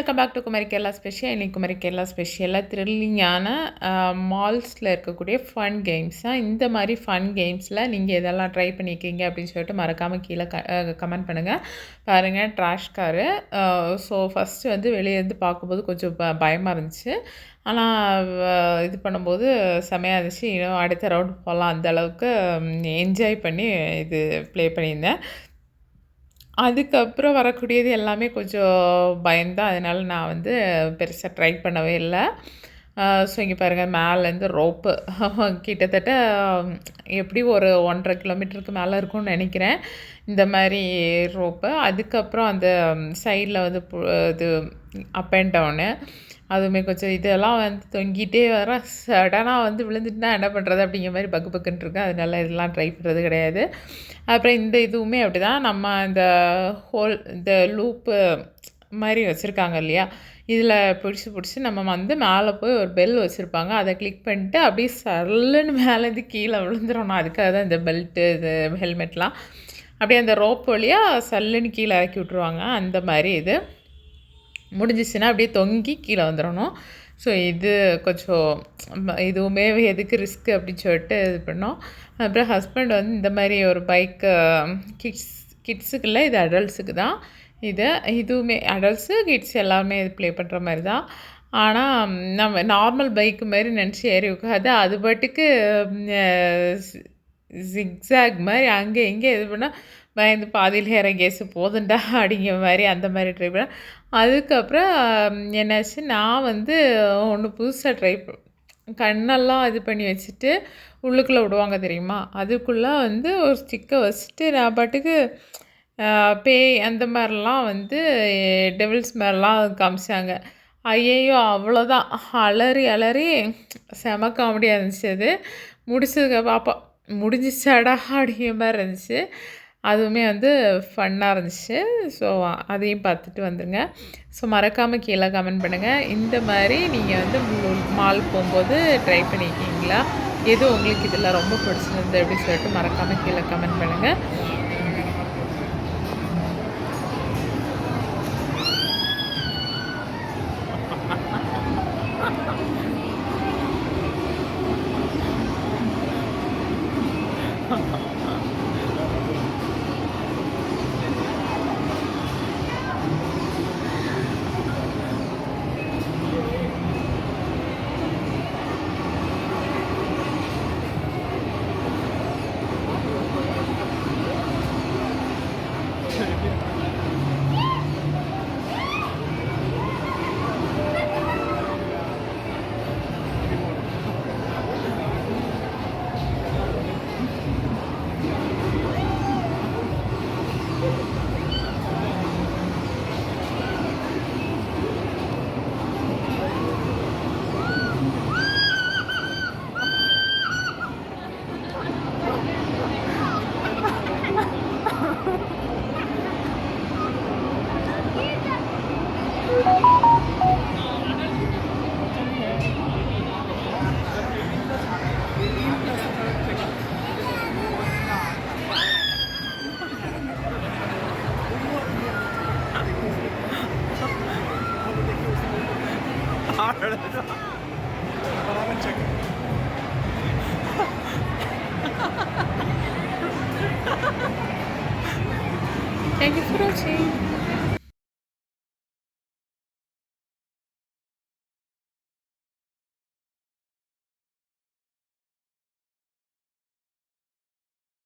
Welcome back to Kumari Kerala special. இன்றைக்கி குமரி கேரளா ஸ்பெஷலாக த்ரில்லிங்கான மால்ஸில் இருக்கக்கூடிய ஃபன் கேம்ஸ் தான். இந்த மாதிரி ஃபன் கேம்ஸில் நீங்கள் எதெல்லாம் ட்ரை பண்ணியிருக்கீங்க அப்படின்னு சொல்லிட்டு மறக்காமல் கீழே கமெண்ட் பண்ணுங்கள். பாருங்கள், ட்ராஷ் காரு. ஸோ ஃபஸ்ட்டு வந்து வெளியேருந்து பார்க்கும்போது கொஞ்சம் பயமாக இருந்துச்சு. ஆனால் இது பண்ணும்போது செமையாக இருந்துச்சு. இன்னும் அடுத்த ரவுண்ட் போகலாம், அந்தளவுக்கு என்ஜாய் பண்ணி இது ப்ளே பண்ணியிருந்தேன். அதுக்கப்புறம் வரக்கூடியது எல்லாமே கொஞ்சம் பயம்தான். அதனால நான் வந்து பெருசாக ட்ரை பண்ணவே இல்ல. ஸோ இங்கே பாருங்கள், மேலேருந்து ரோப்பு கிட்டத்தட்ட எப்படி ஒரு 1.5 கிலோமீட்டருக்கு மேலே இருக்கும்னு நினைக்கிறேன், இந்த மாதிரி ரோப்பு. அதுக்கப்புறம் அந்த சைடில் வந்து இது அப் அண்ட் டவுனு, அதுவுமே கொஞ்சம் இதெல்லாம் வந்து தொங்கிட்டே வர சடனாக வந்து விழுந்துட்டுனா என்ன பண்ணுறது அப்படிங்கிற மாதிரி பக்கு பக்குன்னு இருக்கேன். அதனால இதெல்லாம் ட்ரை பண்ணுறது கிடையாது. அப்புறம் இந்த இதுவுமே அப்படி தான். நம்ம இந்த இந்த லூப்பு மாதிரி வச்சுருக்காங்க இல்லையா, இதில் பிடிச்சி நம்ம வந்து மேலே போய் ஒரு பெல் வச்சுருப்பாங்க. அதை கிளிக் பண்ணிட்டு அப்படியே சல்லுன்னு மேலேருந்து கீழே விழுந்துடணும். அதுக்காக தான் இந்த பெல்ட்டு, இது ஹெல்மெட்லாம் அப்படியே அந்த ரோப் வழியாக சல்லுன்னு கீழே இறக்கி விட்ருவாங்க. அந்த மாதிரி இது முடிஞ்சிச்சுன்னா அப்படியே தொங்கி கீழே வந்துடணும். ஸோ இது கொஞ்சம் இதுவுமே எதுக்கு ரிஸ்க்கு அப்படின்னு சொல்லிட்டு இது பண்ணோம். அப்புறம் ஹஸ்பண்ட் வந்து இந்த மாதிரி ஒரு பைக்கு, கிட்ஸுக்கு இல்லை, இது அடல்ட்ஸுக்கு தான். இதுவுமே அடல்ட்ஸு கிட்ஸ் எல்லாமே இது ப்ளே பண்ணுற மாதிரி தான். ஆனால் நம்ம நார்மல் பைக்கு மாதிரி நினச்சி ஏறி உட்காது, அது பாட்டுக்கு ஜிக்ஸாக் மாதிரி அங்கே இங்கே இது பண்ணால் பயந்து பாதியில் இறங்கேசு போதுண்டா அப்படிங்கிற மாதிரி அந்த மாதிரி ட்ரை பண்ணேன். அதுக்கப்புறம் என்னாச்சு, நான் வந்து ஒன்று புதுசாக கண்ணெல்லாம் இது பண்ணி வச்சுட்டு உள்ளுக்குள்ளே விடுவாங்க தெரியுமா, அதுக்குள்ளே வந்து ஒரு ஸ்டிக்கை வச்சுட்டு நான் பாட்டுக்கு பேய் அந்த மாதிரிலாம் வந்து டெவில்ஸ் மாதிரிலாம் காமிச்சாங்க. ஐயையோ அவ்வளோதான், அலறி செம காமெடியாக இருந்துச்சு. அது முடிச்சதுக்கு பாப்பா முடிஞ்சிச்சாடா அப்படிங்கிற மாதிரி இருந்துச்சு. அதுவுமே வந்து ஃபன்னாக இருந்துச்சு. ஸோ அதையும் பார்த்துட்டு வந்துடுங்க. ஸோ மறக்காமல் கீழே கமெண்ட் பண்ணுங்கள். இந்த மாதிரி நீங்கள் வந்து மால் போகும்போது ட்ரை பண்ணியிருக்கீங்களா, எது உங்களுக்கு இதில் ரொம்ப பிடிச்சிருந்து அப்படின்னு சொல்லிட்டு மறக்காமல் கீழே கமெண்ட் பண்ணுங்கள். Thank you for watching.